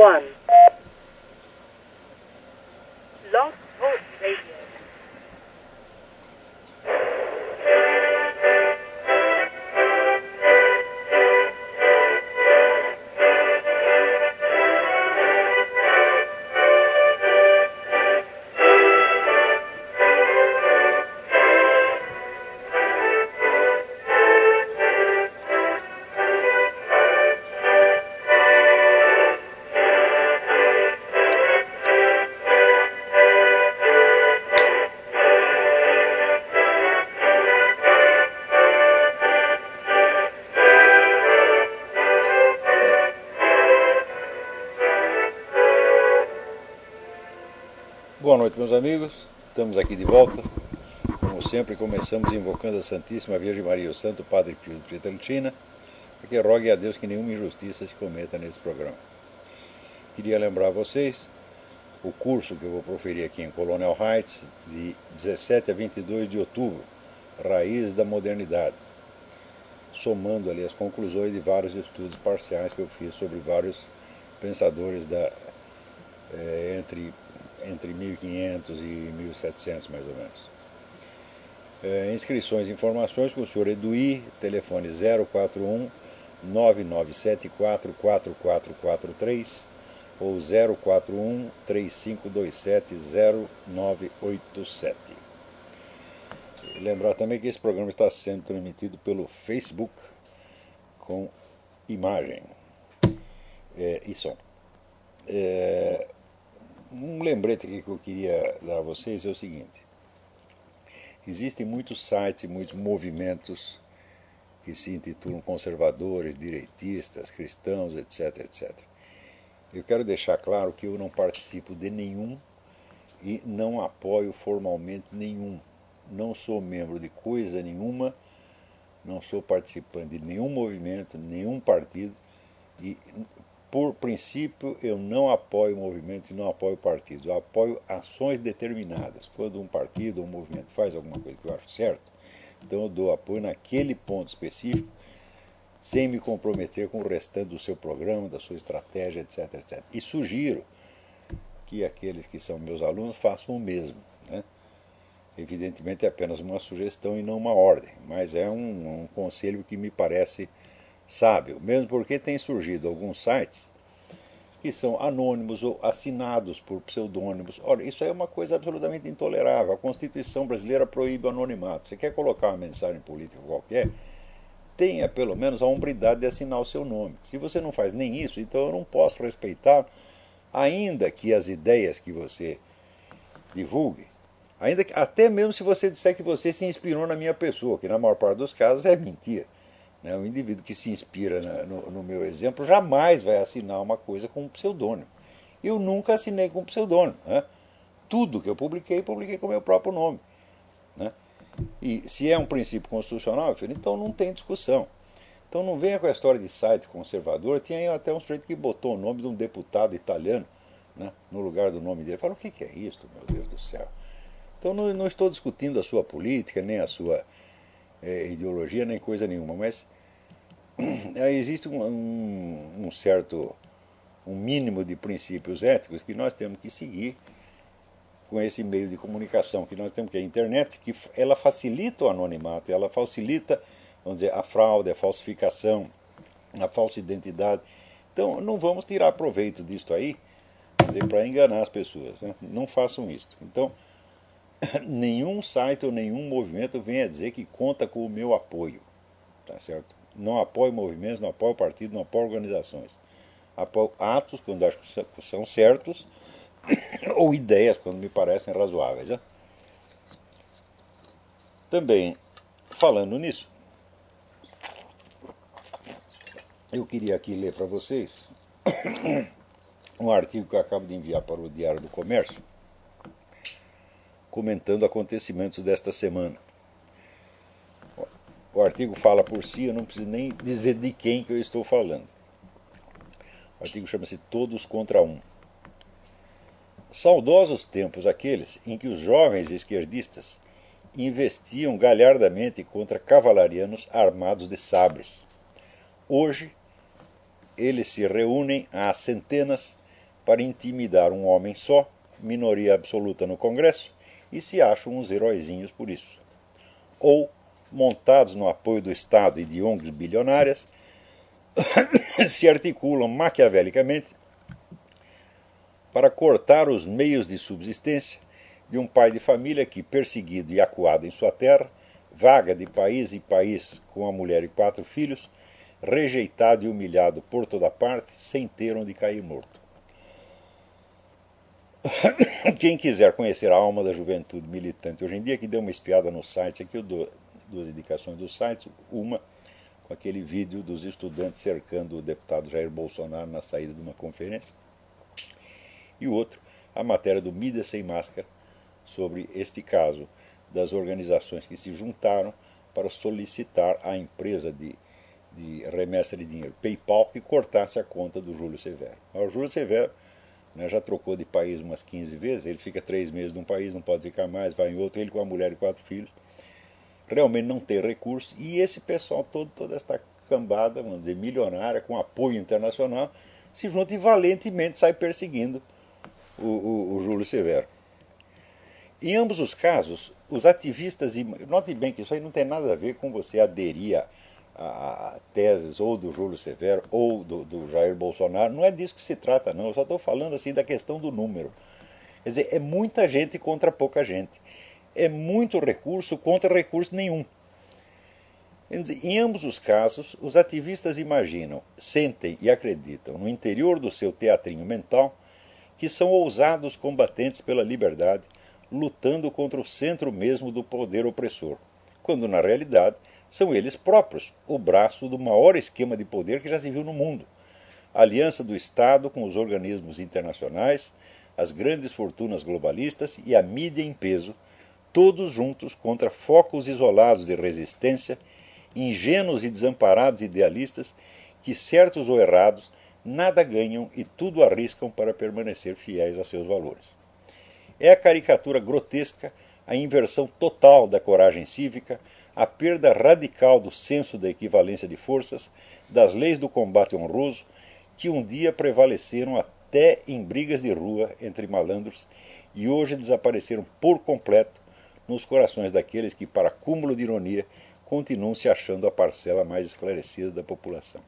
1. Blog Talk Radio. Boa noite, meus amigos. Estamos aqui de volta. Como sempre, começamos invocando a Santíssima Virgem Maria, o Santo Padre Pio de Pietrelcina, para que rogue a Deus que nenhuma injustiça se cometa nesse programa. Queria lembrar a vocês o curso que eu vou proferir aqui em Colonial Heights, de 17 a 22 de outubro, Raízes da Modernidade, somando ali as conclusões de vários estudos parciais que eu fiz sobre vários pensadores entre 1500 e 1700, mais ou menos. Inscrições e informações com o Sr. Eduí, telefone 041 9974 4443 ou 041 3527 0987. Lembrar também que esse programa está sendo transmitido pelo Facebook com imagem e som. Um lembrete aqui que eu queria dar a vocês é o seguinte: existem muitos sites e muitos movimentos que se intitulam conservadores, direitistas, cristãos, etc, etc. Eu quero deixar claro que eu não participo de nenhum e não apoio formalmente nenhum. Não sou membro de coisa nenhuma, não sou participante de nenhum movimento, nenhum partido e, por princípio, eu não apoio movimentos e não apoio partidos. Eu apoio ações determinadas. Quando um partido ou um movimento faz alguma coisa que eu acho certo, então eu dou apoio naquele ponto específico, sem me comprometer com o restante do seu programa, da sua estratégia, etc, etc. E sugiro que aqueles que são meus alunos façam o mesmo, né? Evidentemente é apenas uma sugestão e não uma ordem, mas é um conselho que me parece sábio, mesmo porque tem surgido alguns sites que são anônimos ou assinados por pseudônimos. Olha, isso é uma coisa absolutamente intolerável. A Constituição brasileira proíbe o anonimato. Você quer colocar uma mensagem política qualquer, tenha pelo menos a hombridade de assinar o seu nome. Se você não faz nem isso, então eu não posso respeitar, ainda que as ideias que você divulgue, até mesmo se você disser que você se inspirou na minha pessoa, que na maior parte dos casos é mentira. O indivíduo que se inspira no meu exemplo jamais vai assinar uma coisa com um pseudônimo. Eu nunca assinei com um pseudônimo. Tudo que eu publiquei com o meu próprio nome. E se é um princípio constitucional, então não tem discussão. Então não venha com a história de site conservador. Tinha até um sujeito que botou o nome de um deputado italiano, no lugar do nome dele. Fala, o que é isso, meu Deus do céu? Então não estou discutindo a sua política, nem a sua ideologia, nem coisa nenhuma, mas existe um mínimo de princípios éticos que nós temos que seguir com esse meio de comunicação que nós temos, que é a internet, que ela facilita o anonimato, ela facilita, vamos dizer, a fraude, a falsificação, a falsa identidade. Então não vamos tirar proveito disso aí, para enganar as pessoas, Não façam isso. Então nenhum site ou nenhum movimento venha dizer que conta com o meu apoio, tá certo? Não apoio movimentos, não apoio partidos, não apoio organizações. Apoio atos quando acho que são certos ou ideias quando me parecem razoáveis. Também, falando nisso, eu queria aqui ler para vocês um artigo que eu acabo de enviar para o Diário do Comércio, comentando acontecimentos desta semana. O artigo fala por si, eu não preciso nem dizer de quem que eu estou falando. O artigo chama-se Todos contra Um. Saudosos tempos aqueles em que os jovens esquerdistas investiam galhardamente contra cavalarianos armados de sabres. Hoje, eles se reúnem às centenas para intimidar um homem só, minoria absoluta no Congresso, e se acham uns heróizinhos por isso. Ou, montados no apoio do Estado e de ONGs bilionárias, se articulam maquiavelicamente para cortar os meios de subsistência de um pai de família que, perseguido e acuado em sua terra, vaga de país em país com a mulher e 4 filhos, rejeitado e humilhado por toda parte, sem ter onde cair morto. Quem quiser conhecer a alma da juventude militante hoje em dia, que dê uma espiada no site, aqui eu dou 2 indicações do site, uma com aquele vídeo dos estudantes cercando o deputado Jair Bolsonaro na saída de uma conferência, e o outro, a matéria do Mídia Sem Máscara, sobre este caso das organizações que se juntaram para solicitar à empresa de remessa de dinheiro PayPal que cortasse a conta do Júlio Severo. O Júlio Severo, né, já trocou de país umas 15 vezes, ele fica 3 meses num país, não pode ficar mais, vai em outro, ele com a mulher e 4 filhos, realmente não tem recurso, e esse pessoal todo, toda esta cambada, vamos dizer, milionária, com apoio internacional, se junta e valentemente sai perseguindo o Júlio Severo. Em ambos os casos, os ativistas, note bem que isso aí não tem nada a ver com você aderir a teses ou do Júlio Severo ou do Jair Bolsonaro, não é disso que se trata, não, eu só estou falando assim da questão do número. Quer dizer, é muita gente contra pouca gente, é muito recurso contra recurso nenhum. Quer dizer, em ambos os casos, os ativistas imaginam, sentem e acreditam no interior do seu teatrinho mental que são ousados combatentes pela liberdade, lutando contra o centro mesmo do poder opressor, quando na realidade são eles próprios o braço do maior esquema de poder que já se viu no mundo. A aliança do Estado com os organismos internacionais, as grandes fortunas globalistas e a mídia em peso, todos juntos contra focos isolados de resistência, ingênuos e desamparados idealistas que, certos ou errados, nada ganham e tudo arriscam para permanecer fiéis a seus valores. É a caricatura grotesca, a inversão total da coragem cívica, a perda radical do senso da equivalência de forças, das leis do combate honroso, que um dia prevaleceram até em brigas de rua entre malandros e hoje desapareceram por completo nos corações daqueles que, para cúmulo de ironia, continuam se achando a parcela mais esclarecida da população.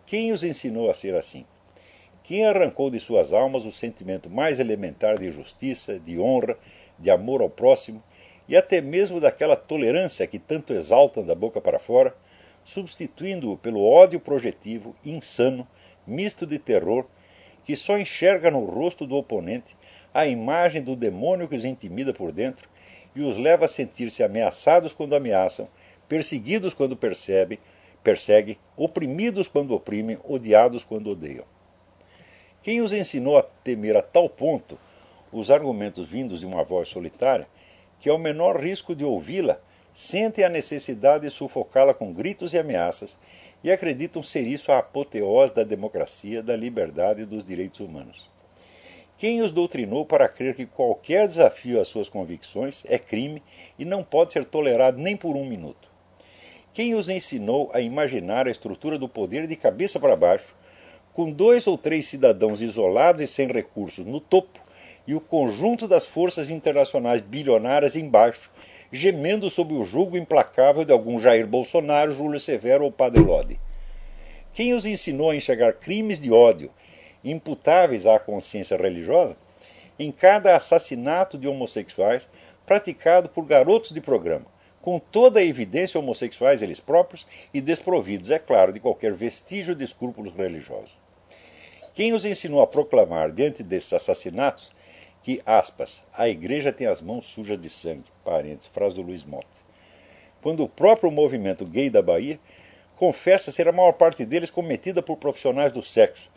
Quem os ensinou a ser assim? Quem arrancou de suas almas o sentimento mais elementar de justiça, de honra, de amor ao próximo e até mesmo daquela tolerância que tanto exaltam da boca para fora, substituindo-o pelo ódio projetivo, insano, misto de terror, que só enxerga no rosto do oponente a imagem do demônio que os intimida por dentro e os leva a sentir-se ameaçados quando ameaçam, perseguidos quando perseguem, oprimidos quando oprimem, odiados quando odeiam. Quem os ensinou a temer a tal ponto os argumentos vindos de uma voz solitária, que ao menor risco de ouvi-la, sentem a necessidade de sufocá-la com gritos e ameaças e acreditam ser isso a apoteose da democracia, da liberdade e dos direitos humanos? Quem os doutrinou para crer que qualquer desafio às suas convicções é crime e não pode ser tolerado nem por um minuto? Quem os ensinou a imaginar a estrutura do poder de cabeça para baixo, com 2 ou 3 cidadãos isolados e sem recursos no topo, e o conjunto das forças internacionais bilionárias embaixo, gemendo sob o jugo implacável de algum Jair Bolsonaro, Júlio Severo ou Padre Lodi? Quem os ensinou a enxergar crimes de ódio, imputáveis à consciência religiosa, em cada assassinato de homossexuais praticado por garotos de programa, com toda a evidência homossexuais eles próprios e desprovidos, é claro, de qualquer vestígio de escrúpulos religiosos? Quem os ensinou a proclamar, diante desses assassinatos, que, aspas, a igreja tem as mãos sujas de sangue, parênteses, frase do Luiz Motta, quando o próprio movimento gay da Bahia confessa ser a maior parte deles cometida por profissionais do sexo,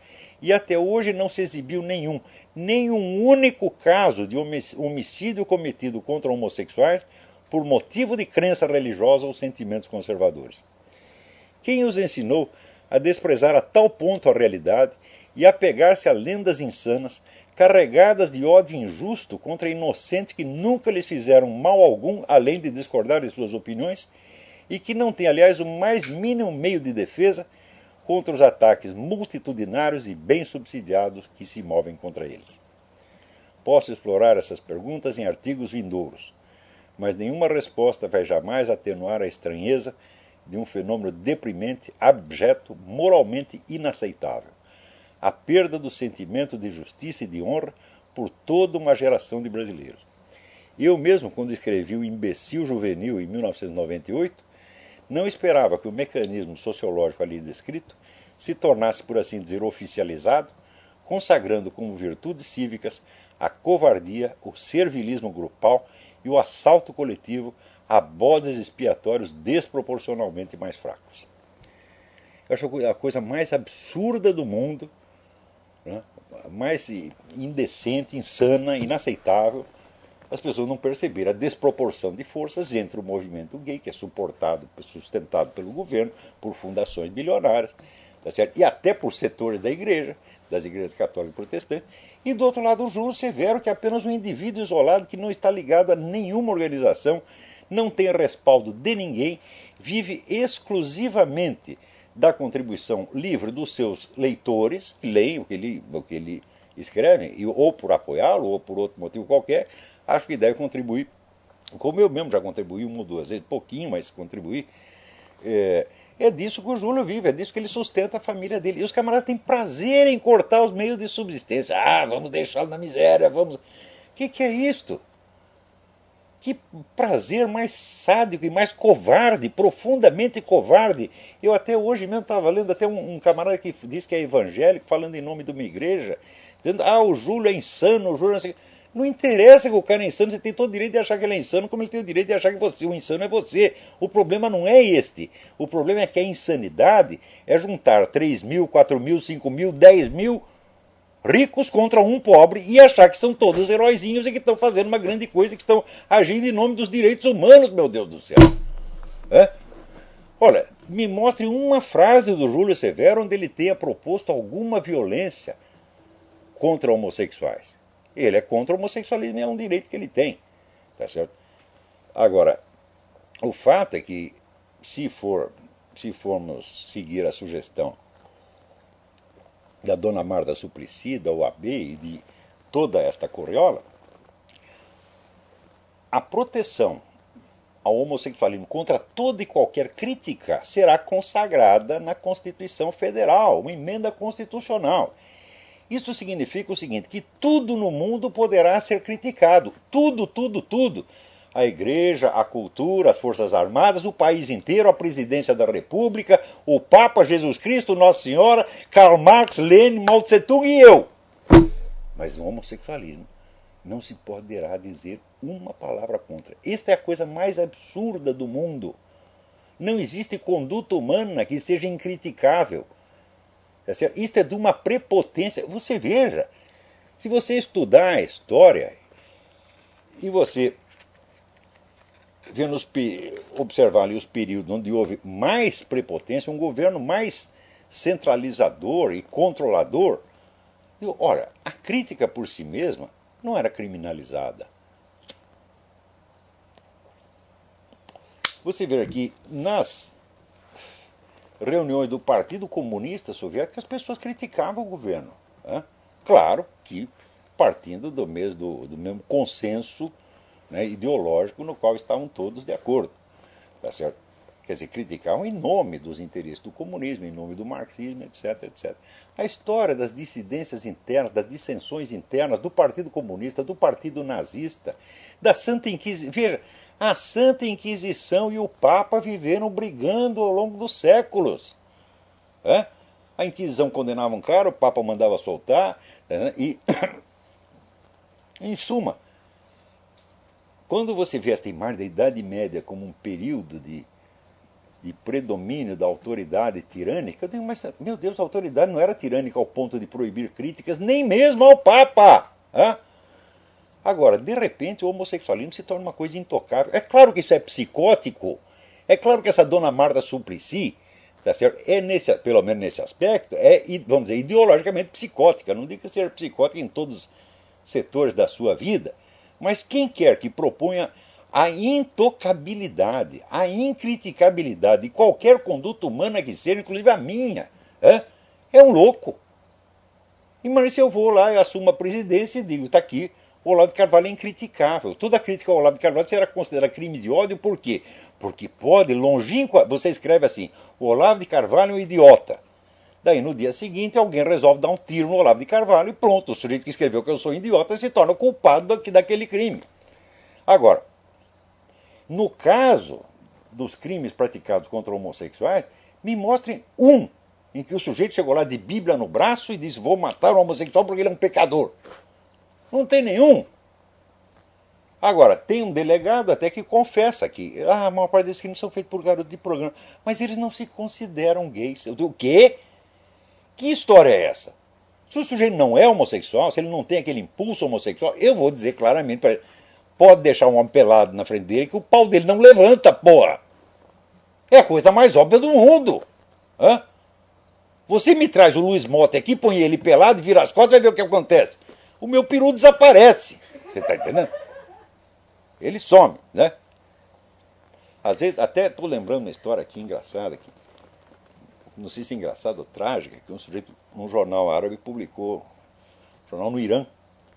e até hoje não se exibiu nem um único caso de homicídio cometido contra homossexuais por motivo de crença religiosa ou sentimentos conservadores? Quem os ensinou a desprezar a tal ponto a realidade e a pegar-se a lendas insanas, carregadas de ódio injusto contra inocentes que nunca lhes fizeram mal algum, além de discordar de suas opiniões, e que não têm, aliás, o mais mínimo meio de defesa, contra os ataques multitudinários e bem subsidiados que se movem contra eles. Posso explorar essas perguntas em artigos vindouros, mas nenhuma resposta vai jamais atenuar a estranheza de um fenômeno deprimente, abjeto, moralmente inaceitável. A perda do sentimento de justiça e de honra por toda uma geração de brasileiros. Eu mesmo, quando escrevi o Imbecil Juvenil em 1998, não esperava que o mecanismo sociológico ali descrito se tornasse, por assim dizer, oficializado, consagrando como virtudes cívicas a covardia, o servilismo grupal e o assalto coletivo a bodes expiatórios desproporcionalmente mais fracos. Eu acho a coisa mais absurda do mundo, né? Mais indecente, insana, inaceitável, as pessoas não perceberam a desproporção de forças entre o movimento gay, que é suportado, sustentado pelo governo, por fundações bilionárias, tá certo? E até por setores da igreja, das igrejas católicas e protestantes, e do outro lado o Júlio Severo, que é apenas um indivíduo isolado que não está ligado a nenhuma organização, não tem respaldo de ninguém, vive exclusivamente da contribuição livre dos seus leitores, que leem o que ele escreve, ou por apoiá-lo, ou por outro motivo qualquer, acho que deve contribuir, como eu mesmo já contribuí uma ou duas vezes, pouquinho, mas contribuí. É disso que o Júlio vive, é disso que ele sustenta a família dele. E os camaradas têm prazer em cortar os meios de subsistência. Ah, vamos deixá-lo na miséria, vamos... O que é isto? Que prazer mais sádico e mais covarde, profundamente covarde. Eu até hoje mesmo estava lendo até um camarada que diz que é evangélico, falando em nome de uma igreja, dizendo, o Júlio é insano, o Júlio é... Não interessa que o cara é insano, você tem todo o direito de achar que ele é insano, como ele tem o direito de achar que o insano é você. O problema não é este. O problema é que a insanidade é juntar 3 mil, 4 mil, 5 mil, 10 mil ricos contra um pobre e achar que são todos heróizinhos e que estão fazendo uma grande coisa, que estão agindo em nome dos direitos humanos, meu Deus do céu. Olha, me mostre uma frase do Júlio Severo onde ele tenha proposto alguma violência contra homossexuais. Ele é contra o homossexualismo e é um direito que ele tem. Tá certo? Agora, o fato é que, se formos seguir a sugestão da dona Marta Suplicy, da OAB e de toda esta corriola, a proteção ao homossexualismo contra toda e qualquer crítica será consagrada na Constituição Federal, uma emenda constitucional. Isso significa o seguinte, que tudo no mundo poderá ser criticado. Tudo, tudo, tudo. A igreja, a cultura, as forças armadas, o país inteiro, a presidência da república, o Papa, Jesus Cristo, Nossa Senhora, Karl Marx, Lenin, Mao Tse Tung e eu. Mas o homossexualismo não se poderá dizer uma palavra contra. Esta é a coisa mais absurda do mundo. Não existe conduta humana que seja incriticável. Isso é de uma prepotência. Você veja, se você estudar a história e você observar ali os períodos onde houve mais prepotência, um governo mais centralizador e controlador, ora, a crítica por si mesma não era criminalizada. Você vê aqui nas reuniões do Partido Comunista Soviético, as pessoas criticavam o governo. Claro que partindo do mesmo consenso, né, ideológico no qual estavam todos de acordo. Tá certo? Quer dizer, criticavam em nome dos interesses do comunismo, em nome do marxismo, etc, etc. A história das dissidências internas, das dissensões internas do Partido Comunista, do Partido Nazista, da Santa Inquisição. Veja, a Santa Inquisição e o Papa viveram brigando ao longo dos séculos. A Inquisição condenava um cara, o Papa mandava soltar, e, em suma, quando você vê esta imagem da Idade Média como um período de predomínio da autoridade tirânica, eu digo, mas, meu Deus, a autoridade não era tirânica ao ponto de proibir críticas, nem mesmo ao Papa. Agora, de repente, o homossexualismo se torna uma coisa intocável. É claro que isso é psicótico. É claro que essa dona Marta Suplicy, tá certo? Pelo menos nesse aspecto, vamos dizer, ideologicamente psicótica. Não digo que seja psicótica em todos os setores da sua vida, mas quem quer que proponha a intocabilidade, a incriticabilidade de qualquer conduta humana que seja, inclusive a minha, É um louco. Imagina se eu vou lá, eu assumo a presidência e digo, está aqui, o Olavo de Carvalho é incriticável. Toda crítica ao Olavo de Carvalho será considerada crime de ódio, por quê? Porque pode, longínqua, você escreve assim, o Olavo de Carvalho é um idiota. Daí no dia seguinte alguém resolve dar um tiro no Olavo de Carvalho e pronto, o sujeito que escreveu que eu sou um idiota se torna culpado daquele crime. Agora, no caso dos crimes praticados contra homossexuais, me mostrem um em que o sujeito chegou lá de Bíblia no braço e disse, vou matar o homossexual porque ele é um pecador. Não tem nenhum. Agora, tem um delegado até que confessa que a maior parte desses crimes são feitos por garotos de programa, mas eles não se consideram gays. O quê? Que história é essa? Se o sujeito não é homossexual, se ele não tem aquele impulso homossexual, eu vou dizer claramente para ele, pode deixar um homem pelado na frente dele que o pau dele não levanta, porra. É a coisa mais óbvia do mundo. Hã? Você me traz o Luiz Mota aqui, põe ele pelado, vira as costas e vai ver o que acontece. O meu peru desaparece. Você está entendendo? Ele some, né? Às vezes, até estou lembrando uma história aqui engraçada, não sei se é engraçada ou trágica, que um sujeito, num jornal árabe publicou, jornal no Irã,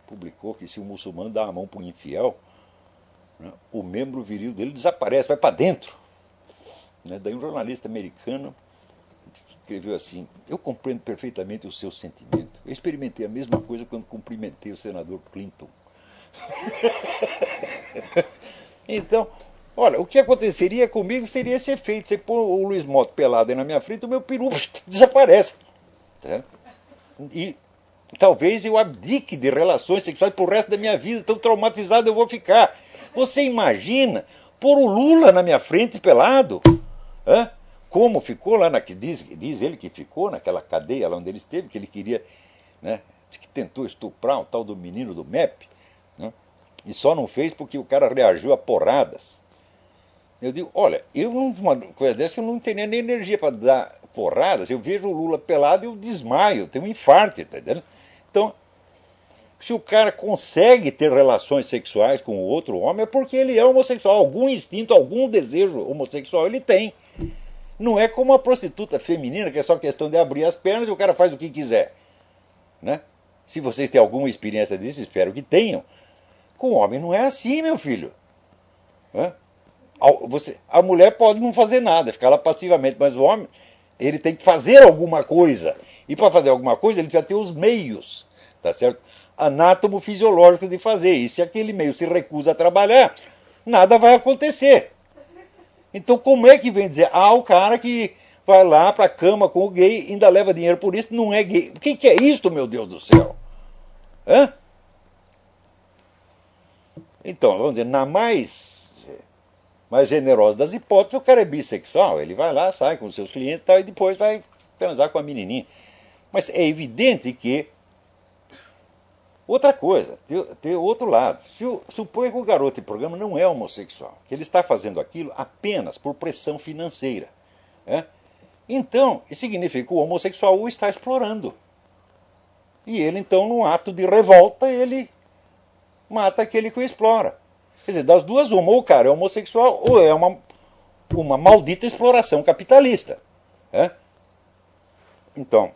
publicou que se o muçulmano dá a mão para um infiel, né, o membro viril dele desaparece, vai para dentro. Né? Daí um jornalista americano escreveu assim, eu compreendo perfeitamente o seu sentimento. Eu experimentei a mesma coisa quando cumprimentei o senador Clinton. Então, olha, o que aconteceria comigo seria esse efeito. Você põe o Luiz Mota pelado aí na minha frente, o meu peru desaparece. Tá? E talvez eu abdique de relações sexuais pro resto da minha vida, tão traumatizado eu vou ficar. Você imagina pôr o Lula na minha frente pelado? Hã? Como ficou lá, diz ele que ficou naquela cadeia lá onde ele esteve, que ele queria, né, que tentou estuprar o tal do menino do MEP, né, e só não fez porque o cara reagiu a porradas. Eu digo, olha, uma coisa dessa eu não tenho nem energia para dar porradas, eu vejo o Lula pelado e eu desmaio, tenho um infarto, tá entendendo? Então, se o cara consegue ter relações sexuais com o outro homem, é porque ele é homossexual, algum instinto, algum desejo homossexual ele tem. Não é como a prostituta feminina, que é só questão de abrir as pernas e o cara faz o que quiser. Né? Se vocês têm alguma experiência disso, espero que tenham. Com o homem não é assim, meu filho. Né? A mulher pode não fazer nada, ficar lá passivamente, mas o homem, ele tem que fazer alguma coisa. E para fazer alguma coisa, ele precisa ter os meios, tá certo? Anátomo-fisiológicos de fazer. E se aquele meio se recusa a trabalhar, nada vai acontecer. Então como é que vem dizer, o cara que vai lá para a cama com o gay ainda leva dinheiro por isso, não é gay. O que é isso, meu Deus do céu? Hã? Então, vamos dizer, na mais generosa das hipóteses, o cara é bissexual, ele vai lá, sai com os seus clientes e tal, e depois vai transar com a menininha. Mas é evidente que outra coisa, tem outro lado. Supõe que o garoto de programa não é homossexual, que ele está fazendo aquilo apenas por pressão financeira. Né? Então, isso significa que o homossexual o está explorando. E ele, então, num ato de revolta, ele mata aquele que o explora. Quer dizer, das duas, uma, ou o cara é homossexual, ou é uma maldita exploração capitalista. Né? Então,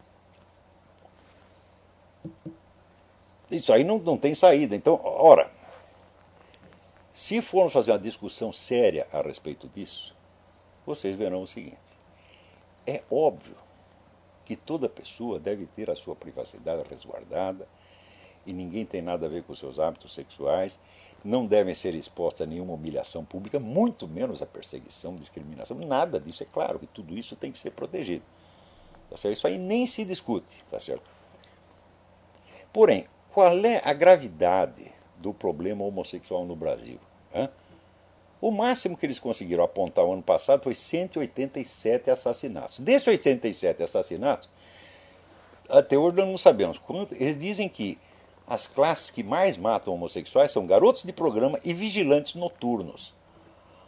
isso aí não tem saída. Então, ora, se formos fazer uma discussão séria a respeito disso, vocês verão o seguinte. É óbvio que toda pessoa deve ter a sua privacidade resguardada e ninguém tem nada a ver com os seus hábitos sexuais, não devem ser expostos a nenhuma humilhação pública, muito menos a perseguição, discriminação, nada disso. É claro que tudo isso tem que ser protegido. Tá certo? Isso aí nem se discute, tá certo? Porém, qual é a gravidade do problema homossexual no Brasil? O máximo que eles conseguiram apontar o ano passado foi 187 assassinatos. Desses 87 assassinatos, até hoje nós não sabemos quanto. Eles dizem que as classes que mais matam homossexuais são garotos de programa e vigilantes noturnos.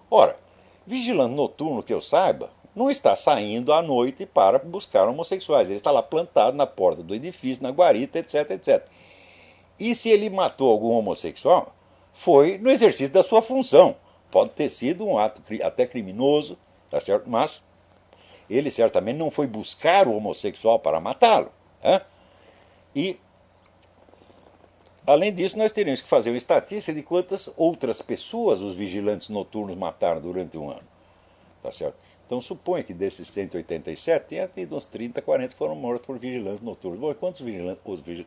Ora, vigilante noturno, que eu saiba, não está saindo à noite para buscar homossexuais. Ele está lá plantado na porta do edifício, na guarita, etc, etc. E se ele matou algum homossexual, foi no exercício da sua função. Pode ter sido um ato até criminoso, tá certo? Mas Ele certamente não foi buscar o homossexual para matá-lo. E, além disso, nós teríamos que fazer uma estatística de quantas outras pessoas os vigilantes noturnos mataram durante um ano. Tá certo? Então, suponha que desses 187, tenha tido uns 30, 40 foram mortos por vigilantes noturnos. Bom,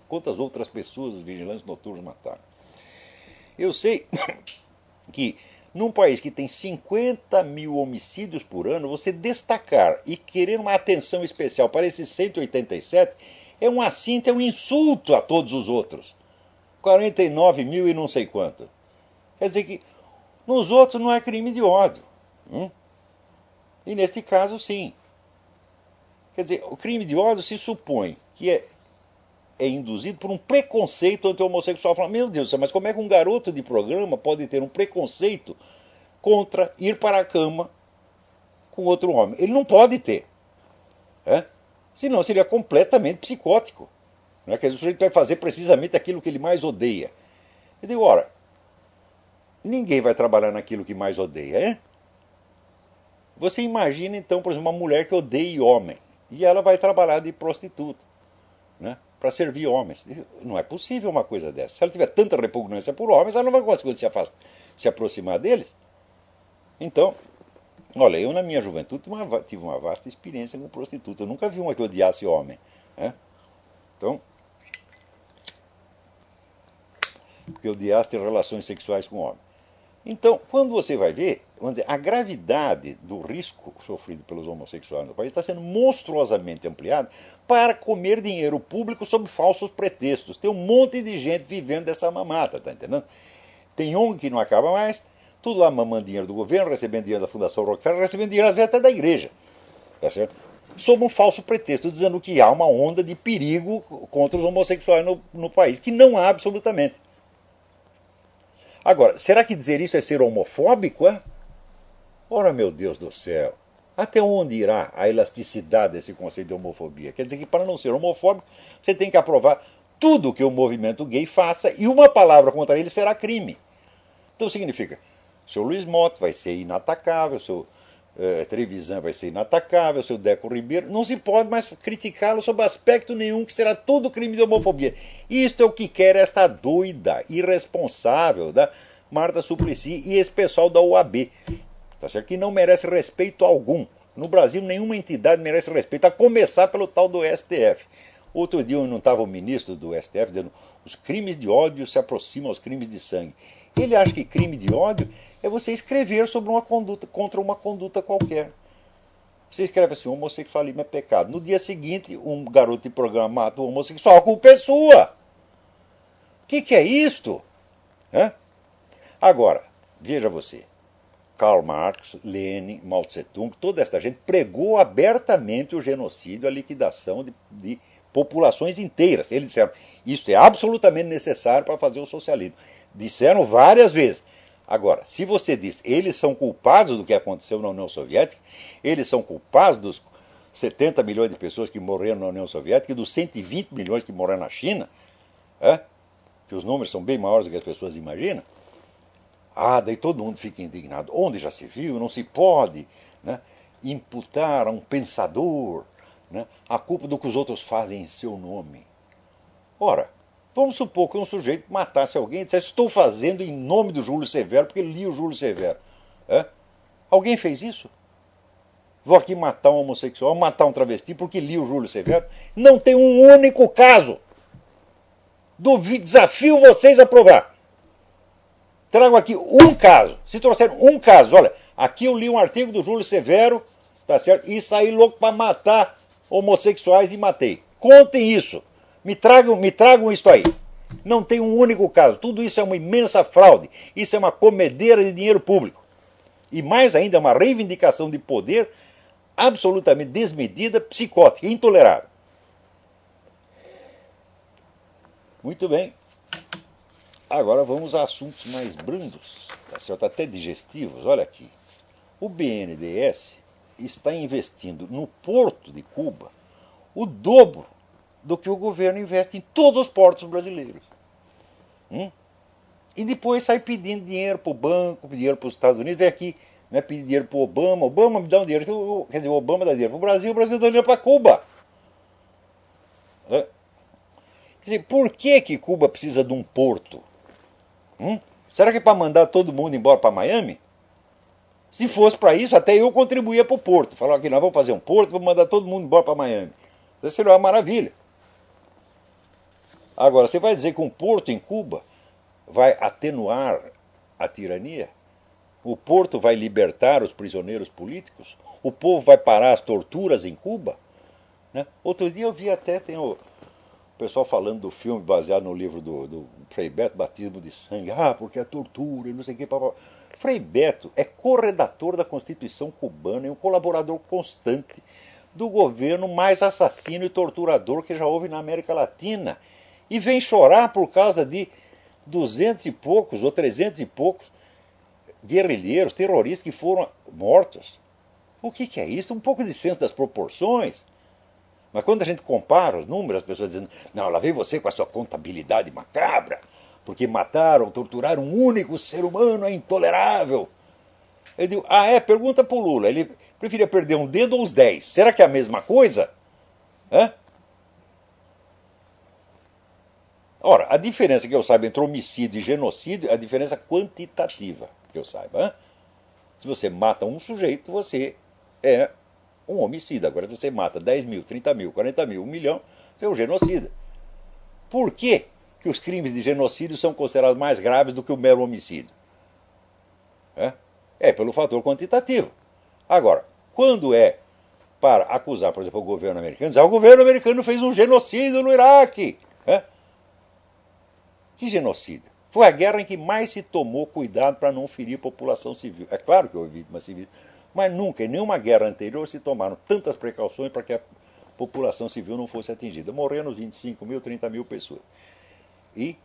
quantas outras pessoas os vigilantes noturnos mataram? Eu sei que num país que tem 50 mil homicídios por ano, você destacar e querer uma atenção especial para esses 187 é um assinto, é um insulto a todos os outros. 49 mil e não sei quanto. Quer dizer que nos outros não é crime de ódio. E neste caso, sim. Quer dizer, o crime de ódio se supõe que é induzido por um preconceito anti-homossexual. Fala, meu Deus, mas como é que um garoto de programa pode ter um preconceito contra ir para a cama com outro homem? Ele não pode ter. Senão seria completamente psicótico. Quer dizer, o sujeito vai fazer precisamente aquilo que ele mais odeia. Eu digo, ora, ninguém vai trabalhar naquilo que mais odeia, Você imagina, então, por exemplo, uma mulher que odeia homem. E ela vai trabalhar de prostituta, para servir homens. Não é possível uma coisa dessa. Se ela tiver tanta repugnância por homens, ela não vai conseguir se aproximar deles. Então, olha, eu na minha juventude tive uma vasta experiência com prostituta. Eu nunca vi uma que odiasse homem. Então, que odiasse ter relações sexuais com homem. Então, quando você vai ver, vamos dizer, a gravidade do risco sofrido pelos homossexuais no país está sendo monstruosamente ampliada para comer dinheiro público sob falsos pretextos. Tem um monte de gente vivendo dessa mamata, tá entendendo? Tem ONG que não acaba mais, tudo lá mamando dinheiro do governo, recebendo dinheiro da Fundação Rockefeller, recebendo dinheiro às vezes até da igreja, tá certo? Sob um falso pretexto, dizendo que há uma onda de perigo contra os homossexuais no país, que não há absolutamente. Agora, será que dizer isso é ser homofóbico? Ora, meu Deus do céu, até onde irá a elasticidade desse conceito de homofobia? Quer dizer que para não ser homofóbico, você tem que aprovar tudo que o movimento gay faça e uma palavra contra ele será crime. Então significa, o seu Luiz Mott vai ser inatacável, o seu Trevisan vai ser inatacável, o seu Deco Ribeiro, não se pode mais criticá-lo sob aspecto nenhum, que será tudo crime de homofobia. Isto é o que quer esta doida, irresponsável da Marta Suplicy e esse pessoal da OAB, tá certo? Que não merece respeito algum. No Brasil, nenhuma entidade merece respeito, a começar pelo tal do STF. Outro dia não estava o ministro do STF dizendo os crimes de ódio se aproximam aos crimes de sangue. Ele acha que crime de ódio é você escrever sobre uma conduta, contra uma conduta qualquer. Você escreve assim, homossexualismo é pecado. No dia seguinte, um garoto de programa mata o homossexual, a culpa é sua. O que é isto? Agora, veja você. Karl Marx, Lenin, Mao Tse-tung, toda esta gente pregou abertamente o genocídio, a liquidação de populações inteiras. Eles disseram, isso é absolutamente necessário para fazer o socialismo. Disseram várias vezes. Agora, se você diz, eles são culpados do que aconteceu na União Soviética, eles são culpados dos 70 milhões de pessoas que morreram na União Soviética e dos 120 milhões que morreram na China, que os números são bem maiores do que as pessoas imaginam, daí todo mundo fica indignado. Onde já se viu, não se pode imputar a um pensador a culpa do que os outros fazem em seu nome. Ora, vamos supor que um sujeito matasse alguém e dissesse, estou fazendo em nome do Júlio Severo, porque ele lia o Júlio Severo. Alguém fez isso? Vou aqui matar um homossexual, matar um travesti porque lia o Júlio Severo? Não tem um único caso. Desafio vocês a provar. Trago aqui um caso. Se trouxeram um caso, olha, aqui eu li um artigo do Júlio Severo, tá certo? E saí louco para matar homossexuais e matei. Contem isso. Me tragam isso aí. Não tem um único caso. Tudo isso é uma imensa fraude. Isso é uma comedeira de dinheiro público. E mais ainda, é uma reivindicação de poder absolutamente desmedida, psicótica, intolerável. Muito bem. Agora vamos a assuntos mais brandos, tá certo? Até digestivos. Olha aqui. O BNDES está investindo no porto de Cuba o dobro do que o governo investe em todos os portos brasileiros. E depois sai pedindo dinheiro para o banco, dinheiro para os Estados Unidos, vem aqui Não é pedir dinheiro para o Obama. Obama me dá um dinheiro. Quer dizer, o Obama dá dinheiro para o Brasil dá dinheiro para Cuba. Quer dizer, por que Cuba precisa de um porto? Será que é para mandar todo mundo embora para Miami? Se fosse para isso, até eu contribuía para o porto. Falava que nós vamos fazer um porto, vamos mandar todo mundo embora para Miami. Isso seria uma maravilha. Agora, você vai dizer que um porto em Cuba vai atenuar a tirania? O porto vai libertar os prisioneiros políticos? O povo vai parar as torturas em Cuba? Né? Outro dia eu vi até, tem o pessoal falando do filme baseado no livro do Frei Beto, Batismo de Sangue. Porque é tortura e não sei o que. Frei Beto é corredator da Constituição cubana e um colaborador constante do governo mais assassino e torturador que já houve na América Latina. E vem chorar por causa de 200 e poucos ou 300 e poucos guerrilheiros, terroristas que foram mortos. O que é isso? Um pouco de senso das proporções. Mas quando a gente compara os números, as pessoas dizem, não, lá vem você com a sua contabilidade macabra, porque mataram, torturaram um único ser humano, é intolerável. Eu digo, pergunta para o Lula, ele preferia perder um dedo ou os 10? Será que é a mesma coisa? Ora, a diferença que eu saiba entre homicídio e genocídio é a diferença quantitativa, que eu saiba. Se você mata um sujeito, você é um homicida. Agora, se você mata 10 mil, 30 mil, 40 mil, 1 milhão, você é um genocida. Por que os crimes de genocídio são considerados mais graves do que o mero homicídio? É pelo fator quantitativo. Agora, quando é para acusar, por exemplo, o governo americano, dizer, o governo americano fez um genocídio no Iraque. Que genocídio? Foi a guerra em que mais se tomou cuidado para não ferir a população civil. É claro que houve vítimas civis, mas nunca, em nenhuma guerra anterior, se tomaram tantas precauções para que a população civil não fosse atingida. Morreram 25 mil, 30 mil pessoas. E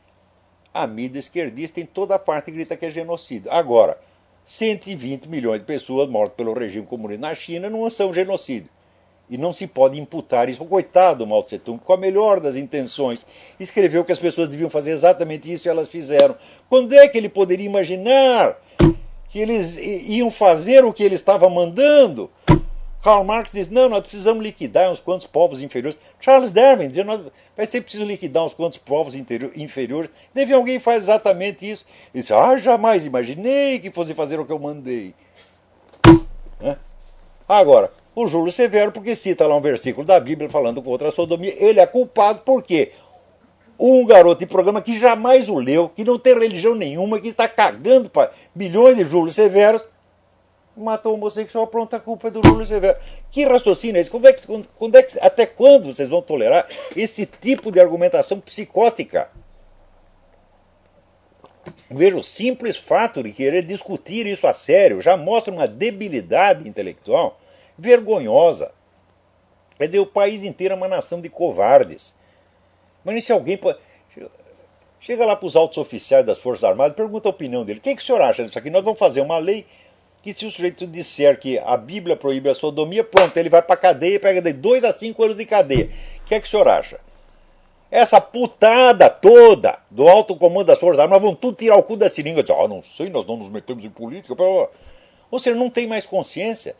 a mídia esquerdista em toda parte grita que é genocídio. Agora, 120 milhões de pessoas mortas pelo regime comunista na China não são genocídio. E não se pode imputar isso. O coitado do Mao Tse Tung, com a melhor das intenções, escreveu que as pessoas deviam fazer exatamente isso e elas fizeram. Quando é que ele poderia imaginar que eles iam fazer o que ele estava mandando? Karl Marx diz, não, nós precisamos liquidar uns quantos povos inferiores. Charles Darwin diz, vai ser preciso liquidar uns quantos povos inferiores. Deve alguém faz exatamente isso. Ele diz, jamais imaginei que fosse fazer o que eu mandei. Agora, o Júlio Severo, porque cita lá um versículo da Bíblia falando contra a sodomia, ele é culpado porque um garoto de programa que jamais o leu, que não tem religião nenhuma, que está cagando para milhões de Júlio Severos, matou o homossexual, pronto, a culpa é do Júlio Severo. Que raciocínio é esse? Até quando vocês vão tolerar esse tipo de argumentação psicótica? Veja, o simples fato de querer discutir isso a sério já mostra uma debilidade intelectual vergonhosa. Quer dizer, o país inteiro é uma nação de covardes. Mas se alguém... Chega lá para os altos oficiais das Forças Armadas, pergunta a opinião dele. O que o senhor acha disso aqui? Nós vamos fazer uma lei que se o sujeito disser que a Bíblia proíbe a sodomia, pronto, ele vai para a cadeia e pega de 2 a 5 anos de cadeia. O que o senhor acha? Essa putada toda do alto comando das Forças Armadas vão tudo tirar o cu da seringa e dizer, não sei, nós não nos metemos em política. Ou seja, não tem mais consciência.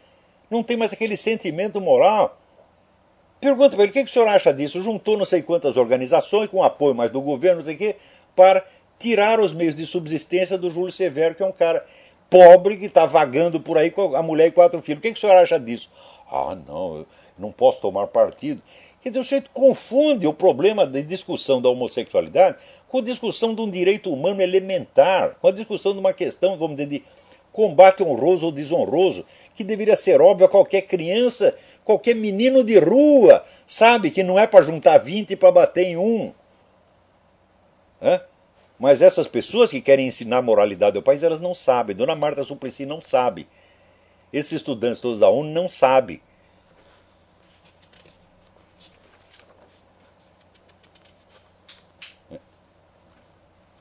Não tem mais aquele sentimento moral. Pergunta para ele, o que o senhor acha disso? Juntou não sei quantas organizações, com apoio mais do governo, não sei o quê, para tirar os meios de subsistência do Júlio Severo, que é um cara pobre que está vagando por aí com a mulher e 4 filhos. O que o senhor acha disso? Não, eu não posso tomar partido. Quer dizer, o sujeito confunde o problema de discussão da homossexualidade com a discussão de um direito humano elementar, com a discussão de uma questão, vamos dizer, de combate honroso ou desonroso, que deveria ser óbvio a qualquer criança, qualquer menino de rua, sabe que não é para juntar 20 para bater em um. Mas essas pessoas que querem ensinar moralidade ao país, elas não sabem. Dona Marta Suplicy não sabe. Esses estudantes todos da ONU não sabem.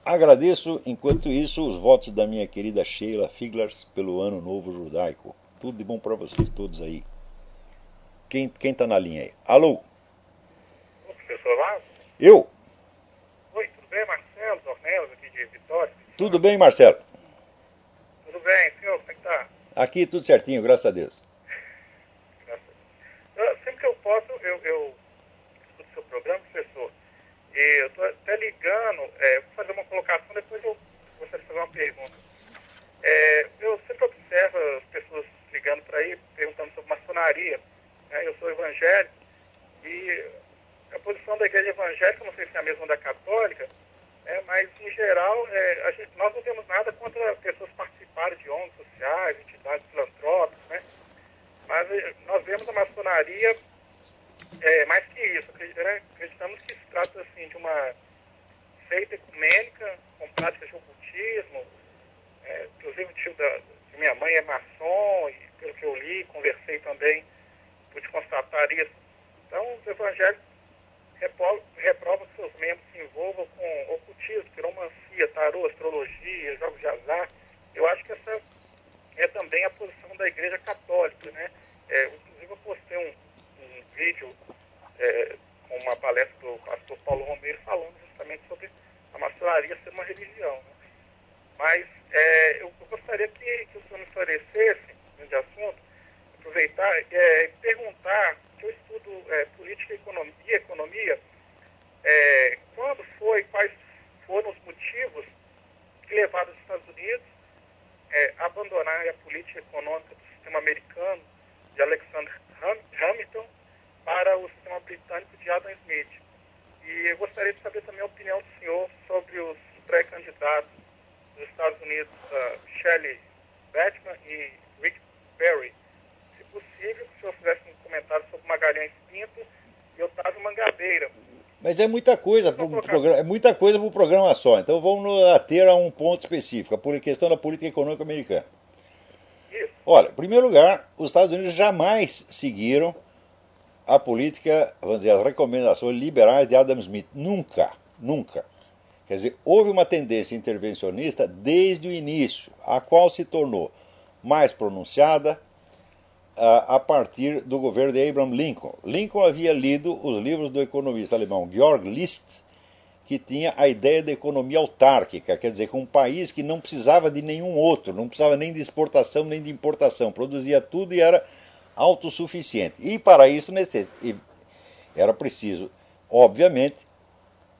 Agradeço, enquanto isso, os votos da minha querida Sheila Figlers pelo Ano Novo Judaico. Tudo de bom para vocês todos aí. Quem está na linha aí? Alô? O professor Lázaro? Eu? Oi, tudo bem, Marcelo? Dornelas aqui de Vitória. Tudo bem, Marcelo? Tudo bem, senhor, como é que tá? Aqui tudo certinho, graças a Deus. Sempre que eu posso, eu escuto seu programa, professor. E eu estou até ligando, vou fazer uma colocação, depois eu gostaria de fazer uma pergunta. Eu sempre observo as pessoas ligando para aí, perguntando sobre maçonaria. Eu sou evangélico e a posição da igreja evangélica, não sei se é a mesma da católica, mas em geral nós não temos nada contra pessoas participarem de ONGs sociais, entidades filantrópicas, né? Mas nós vemos a maçonaria mais que isso. Acreditamos que se trata assim, de uma seita ecumênica com práticas de ocultismo. Inclusive o tio de minha mãe é maçom, e pelo que eu li, conversei também, pude constatar isso. Então, os evangélicos reprovam que seus membros se envolvam com ocultismo, quiromancia, tarô, astrologia, jogos de azar. Eu acho que essa é também a posição da Igreja Católica, né? Inclusive eu postei um vídeo com uma palestra do pastor Paulo Romeiro falando justamente sobre a maçonaria ser uma religião, né? Mas eu gostaria que o senhor me esclarecesse nesse assunto, aproveitar e perguntar, que eu estudo política e economia, quais foram os motivos que levaram os Estados Unidos a abandonar a política econômica do sistema americano de Alexander Hamilton para o sistema britânico de Adam Smith. E eu gostaria de saber também a opinião do senhor sobre os pré-candidatos dos Estados Unidos, Shelley Batman e Rick Perry. Se possível, que o senhor fizesse um comentário sobre Magalhães Pinto e Otávio Mangabeira. Mas é muita coisa para o programa só. Então vamos nos ater a um ponto específico, a questão da política econômica americana. Isso. Olha, em primeiro lugar, os Estados Unidos jamais seguiram a política, vamos dizer, as recomendações liberais de Adam Smith. Nunca, nunca. Quer dizer, houve uma tendência intervencionista desde o início, a qual se tornou mais pronunciada a partir do governo de Abraham Lincoln. Lincoln havia lido os livros do economista alemão Georg List, que tinha a ideia da economia autárquica, quer dizer, com um país que não precisava de nenhum outro, não precisava nem de exportação nem de importação, produzia tudo e era autossuficiente. E para isso era preciso, obviamente,